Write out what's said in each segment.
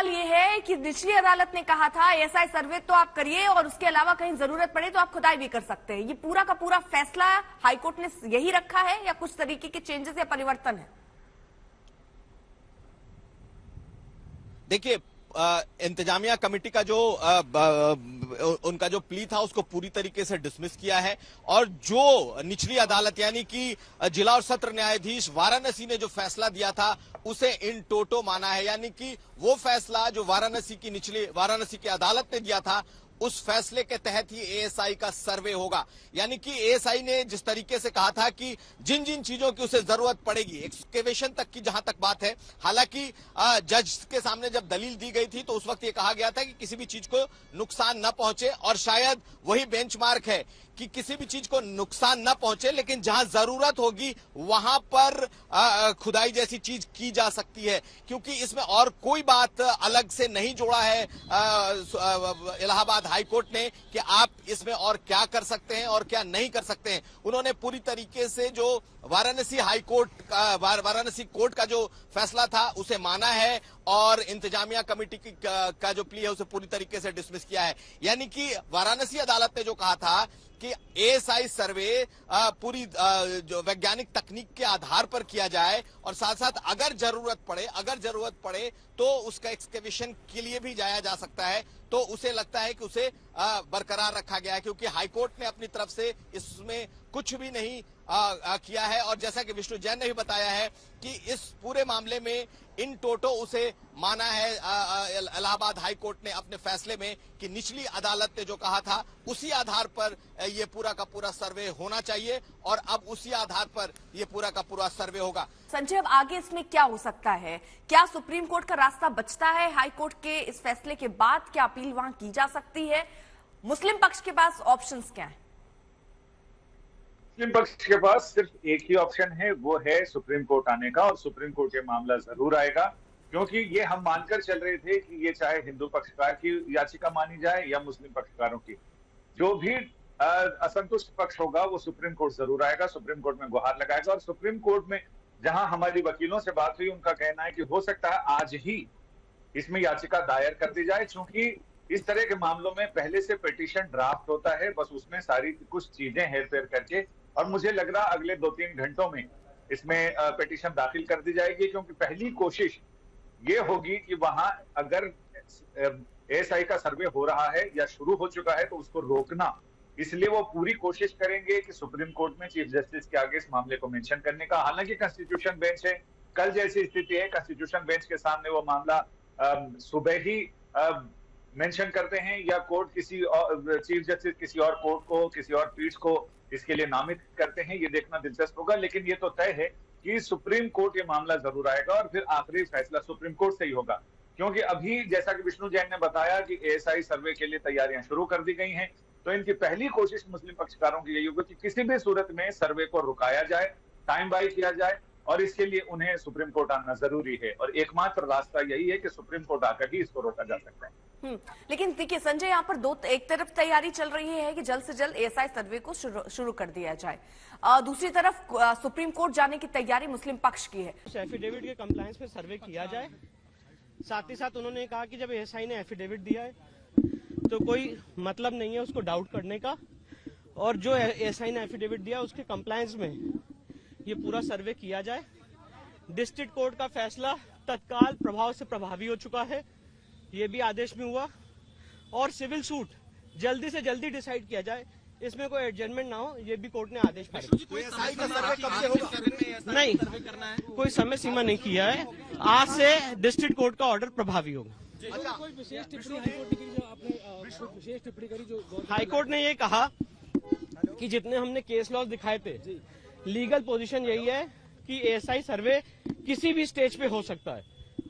ये है कि निचली अदालत ने कहा था एएसआई सर्वे तो आप करिए और उसके अलावा कहीं जरूरत पड़े तो आप खुदाई भी कर सकते हैं। ये पूरा का पूरा फैसला हाईकोर्ट ने यही रखा है या कुछ तरीके के चेंजेस या परिवर्तन है? देखिए, इंतजामिया कमेटी का जो उनका जो प्ली था उसको पूरी तरीके से डिसमिस किया है और जो निचली अदालत यानी कि जिला और सत्र न्यायाधीश वाराणसी ने जो फैसला दिया था उसे इन टोटो माना है। यानी कि वो फैसला जो वाराणसी की अदालत ने दिया था उस फैसले के तहत ही एएसआई का सर्वे होगा। यानी कि एएसआई ने जिस तरीके से कहा था कि जिन जिन चीजों की उसे जरूरत पड़ेगी, एक्सकेवेशन तक की जहां तक बात है, हालांकि जज के सामने जब दलील दी गई थी तो उस वक्त ये कहा गया था कि किसी भी चीज को नुकसान न पहुंचे और शायद वही बेंचमार्क है कि किसी भी चीज को नुकसान न पहुंचे, लेकिन जहां जरूरत होगी वहां पर खुदाई जैसी चीज की जा सकती है, क्योंकि इसमें और कोई बात अलग से नहीं जोड़ा है इलाहाबाद हाईकोर्ट ने कि आप इसमें और क्या कर सकते हैं और क्या नहीं कर सकते हैं। उन्होंने पूरी तरीके से जो वाराणसी कोर्ट का जो फैसला था उसे माना है और इंतजामिया कमेटी का जो प्ली है उसे पूरी तरीके से डिसमिस किया है। यानी कि वाराणसी अदालत ने जो कहा था कि एएसआई सर्वे पूरी जो वैज्ञानिक तकनीक के आधार पर किया जाए और साथ साथ अगर जरूरत पड़े तो उसका एक्सकेवेशन के लिए भी जाया जा सकता है, तो उसे लगता है कि उसे बरकरार रखा गया है, क्योंकि हाईकोर्ट ने अपनी तरफ से इसमें कुछ भी नहीं किया है। और जैसा कि विष्णु जैन ने भी बताया है कि इस पूरे मामले में इन टोटो उसे माना है इलाहाबाद हाईकोर्ट ने अपने फैसले में कि निचली अदालत ने जो कहा था उसी आधार पर ये पूरा का पूरा सर्वे होना चाहिए और अब उसी आधार पर ये पूरा का पूरा सर्वे होगा। संजय, अब आगे इसमें क्या हो सकता है? क्या सुप्रीम कोर्ट का रास्ता बचता है हाईकोर्ट के इस फैसले के बाद? क्या अपील वहां की जा सकती है? मुस्लिम पक्ष के पास ऑप्शंस क्या है? मुस्लिम पक्ष के पास सिर्फ एक ही ऑप्शन है, वो है सुप्रीम कोर्ट आने का, और सुप्रीम कोर्ट ये मामला जरूर आएगा, क्योंकि ये हम मानकर चल रहे थे कि ये चाहे हिंदू पक्षकार की याचिका मानी जाए या मुस्लिम पक्षकारों की, जो भी असंतुष्ट पक्ष होगा वो सुप्रीम कोर्ट जरूर आएगा, सुप्रीम कोर्ट में गुहार लगाएगा। और सुप्रीम कोर्ट में जहां हमारी वकीलों से बात हुई, उनका कहना है कि हो सकता है आज ही इसमें याचिका दायर कर दी जाए, क्योंकि इस तरह के मामलों में पहले से पिटीशन ड्राफ्ट होता है, बस उसमें सारी कुछ चीजें हेरफेर करके, और मुझे लग रहा अगले 2-3 घंटों में इसमें पिटीशन दाखिल कर दी जाएगी, क्योंकि पहली कोशिश ये होगी कि वहां अगर एएसआई का सर्वे हो रहा है या शुरू हो चुका है तो उसको रोकना, इसलिए वो पूरी कोशिश करेंगे कि सुप्रीम कोर्ट में चीफ जस्टिस के आगे इस मामले को मेंशन करने का। हालांकि कॉन्स्टिट्यूशन बेंच है, कल जैसी स्थिति है, कॉन्स्टिट्यूशन बेंच के सामने वो मामला सुबह ही मेंशन करते हैं या कोर्ट किसी चीफ जस्टिस किसी और कोर्ट को, किसी और पीठ को इसके लिए नामित करते हैं, ये देखना दिलचस्प होगा। लेकिन ये तो तय है कि सुप्रीम कोर्ट ये मामला जरूर आएगा और फिर आखिरी फैसला सुप्रीम कोर्ट से ही होगा, क्योंकि अभी जैसा कि विष्णु जैन ने बताया कि एएसआई सर्वे के लिए तैयारियां शुरू कर दी गई हैं, तो इनकी पहली कोशिश मुस्लिम पक्षकारों की यही होगी कि किसी भी सूरत में सर्वे को रुकाया जाए, टाइम बाय किया जाए, और इसके लिए उन्हें सुप्रीम कोर्ट आना जरूरी है और एकमात्र रास्ता यही है कि सुप्रीम कोर्ट आकर ही इसको रोका जा सकता है। लेकिन देखिए संजय, यहाँ पर एक तरफ तैयारी चल रही है कि जल्द से जल्द एएसआई सर्वे को शुरू कर दिया जाए, दूसरी तरफ सुप्रीम कोर्ट जाने की तैयारी मुस्लिम पक्ष की है। एफिडेविट के कंप्लायंस पे सर्वे किया जाए। साथ ही साथ उन्होंने कहा कि जब एएसआई ने एफिडेविट दिया है तो कोई मतलब नहीं है उसको डाउट करने का, और जो एएसआई ने एफिडेविट दिया उसके कंप्लायंस में ये पूरा सर्वे किया जाए। डिस्ट्रिक्ट कोर्ट का फैसला तत्काल प्रभाव से प्रभावी हो चुका है, ये भी आदेश में हुआ, और सिविल सूट जल्दी से जल्दी डिसाइड किया जाए, इसमें कोई एडजर्नमेंट ना हो, ये भी कोर्ट ने आदेश पारित किया। नहीं, कोई समय सीमा नहीं किया है, आज से डिस्ट्रिक्ट कोर्ट का ऑर्डर प्रभावी होगा। हाईकोर्ट ने ये कहा कि जितने हमने केस लॉ दिखाए थे, लीगल पोजीशन यही है कि एएसआई सर्वे किसी भी स्टेज पे हो सकता है,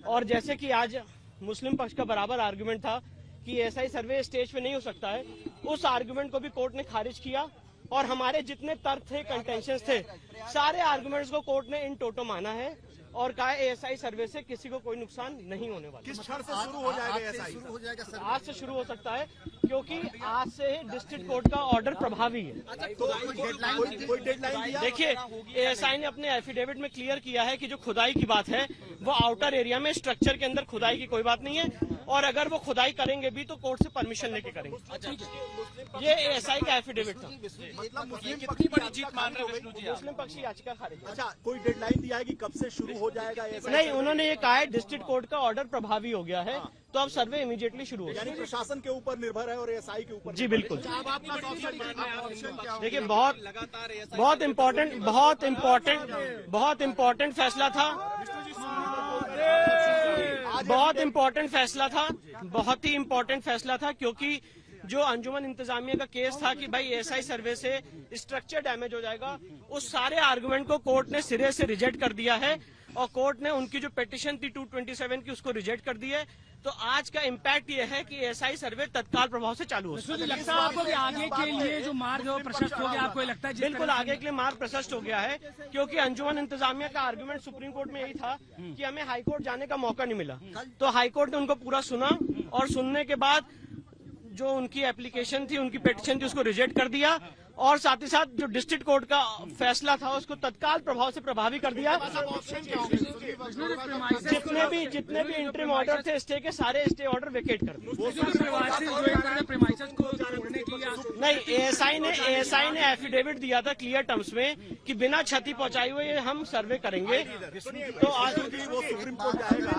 और जैसे कि आज मुस्लिम पक्ष का बराबर आर्गुमेंट था कि एएसआई सर्वे स्टेज पे नहीं हो सकता है, उस आर्गुमेंट को भी कोर्ट ने खारिज किया, और हमारे जितने तर्क थे, कंटेंशंस थे, सारे आर्गुमेंट्स को कोर्ट ने इन टोटो माना है और कहा एएसआई सर्वे से किसी को कोई नुकसान नहीं होने वाला। किस क्षण से शुरू हो जाएगा एएसआई? शुरू हो जाएगा सर, आज से शुरू हो सकता है क्योंकि आज से डिस्ट्रिक्ट कोर्ट का ऑर्डर प्रभावी है। तो कोई डेडलाइन दिया? देखिए, एएसआई ने अपने एफिडेविट में क्लियर किया है कि जो खुदाई की बात है वो आउटर एरिया में स्ट्रक्चर के अंदर खुदाई की कोई बात नहीं है, और अगर वो खुदाई करेंगे भी तो कोर्ट से परमिशन लेके करेंगे। ये एएसआई का एफिडेविट था। मतलब मुस्लिम पक्ष की जीत मान रहे हो? मुस्लिम पक्ष की याचिका खारिज। अच्छा, कोई डेडलाइन दिया है कि कब से शुरू हो जाएगा एएसआई? नहीं, उन्होंने ये कहा है डिस्ट्रिक्ट कोर्ट का ऑर्डर प्रभावी हो गया है, तो अब सर्वे इमीडिएटली शुरू हो यानी प्रशासन के ऊपर निर्भर है और एएसआई के ऊपर? जी बिल्कुल। अब आपका ऑप्शन क्या होगा? देखिए, बहुत इम्पोर्टेंट फैसला था, बहुत ही इम्पोर्टेंट फैसला था, क्योंकि जो अंजुमन इंतजामिया का केस था कि भाई एएसआई सर्वे से स्ट्रक्चर डैमेज हो जाएगा, उस सारे आर्गुमेंट को कोर्ट ने सिरे से रिजेक्ट कर दिया है, और कोर्ट ने उनकी जो पिटीशन थी 227 की उसको रिजेक्ट कर दी है। तो आज का इम्पैक्ट ये है कि एएसआई सर्वे तत्काल प्रभाव से चालू हो सकता है। लगता है आपको कि आगे के लिए जो मार्ग है वो प्रशस्त हो गया? आपको लगता है बिल्कुल आगे के लिए मार्ग प्रशस्त हो गया है, क्योंकि अंजुमन इंतजामिया का आर्गुमेंट सुप्रीम कोर्ट में यही था कि हमें हाईकोर्ट जाने का मौका नहीं मिला, तो हाईकोर्ट ने उनको पूरा सुना, और सुनने के बाद जो उनकी एप्लीकेशन थी, उनकी पिटीशन थी, उसको रिजेक्ट कर दिया, और साथ ही साथ जो डिस्ट्रिक्ट कोर्ट का फैसला था उसको तत्काल प्रभाव से प्रभावी कर दिया। जितने भी इंटरिम ऑर्डर थे स्टे के, सारे स्टे ऑर्डर वेकेट कर दिए। नहीं, एएसआई ने एफिडेविट दिया था क्लियर टर्म्स में कि बिना क्षति पहुंचाई हुए हम सर्वे करेंगे। तो आज वो सुप्रीम कोर्ट जाएगा,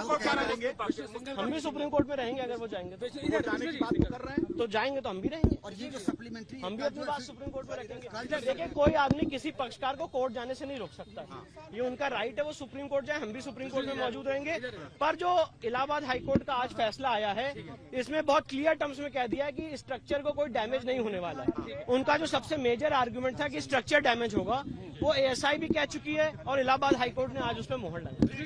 हम भी सुप्रीम कोर्ट में रहेंगे, अगर वो जाएंगे तो जाने की बात कर रहे हैं, तो जाएंगे तो हम भी रहेंगे, और ये जो सप्लीमेंट्री हम भी अपनी बात सुप्रीम कोर्ट में रखेंगे। देखिए, कोई आदमी किसी पक्षकार को कोर्ट जाने से नहीं रोक सकता, ये उनका राइट है, वो सुप्रीम कोर्ट जाए, हम भी सुप्रीम कोर्ट में मौजूद रहेंगे। पर जो इलाहाबाद हाईकोर्ट का आज फैसला आया है, इसमें बहुत क्लियर टर्म्स में कह दिया है कि स्ट्रक्चर को कोई डैमेज नहीं होने वाला है। उनका जो सबसे मेजर आर्गुमेंट था कि स्ट्रक्चर डैमेज होगा, वो एएसआई भी कह चुकी है, और इलाहाबाद हाईकोर्ट ने आज उस पर मोहर लगाई।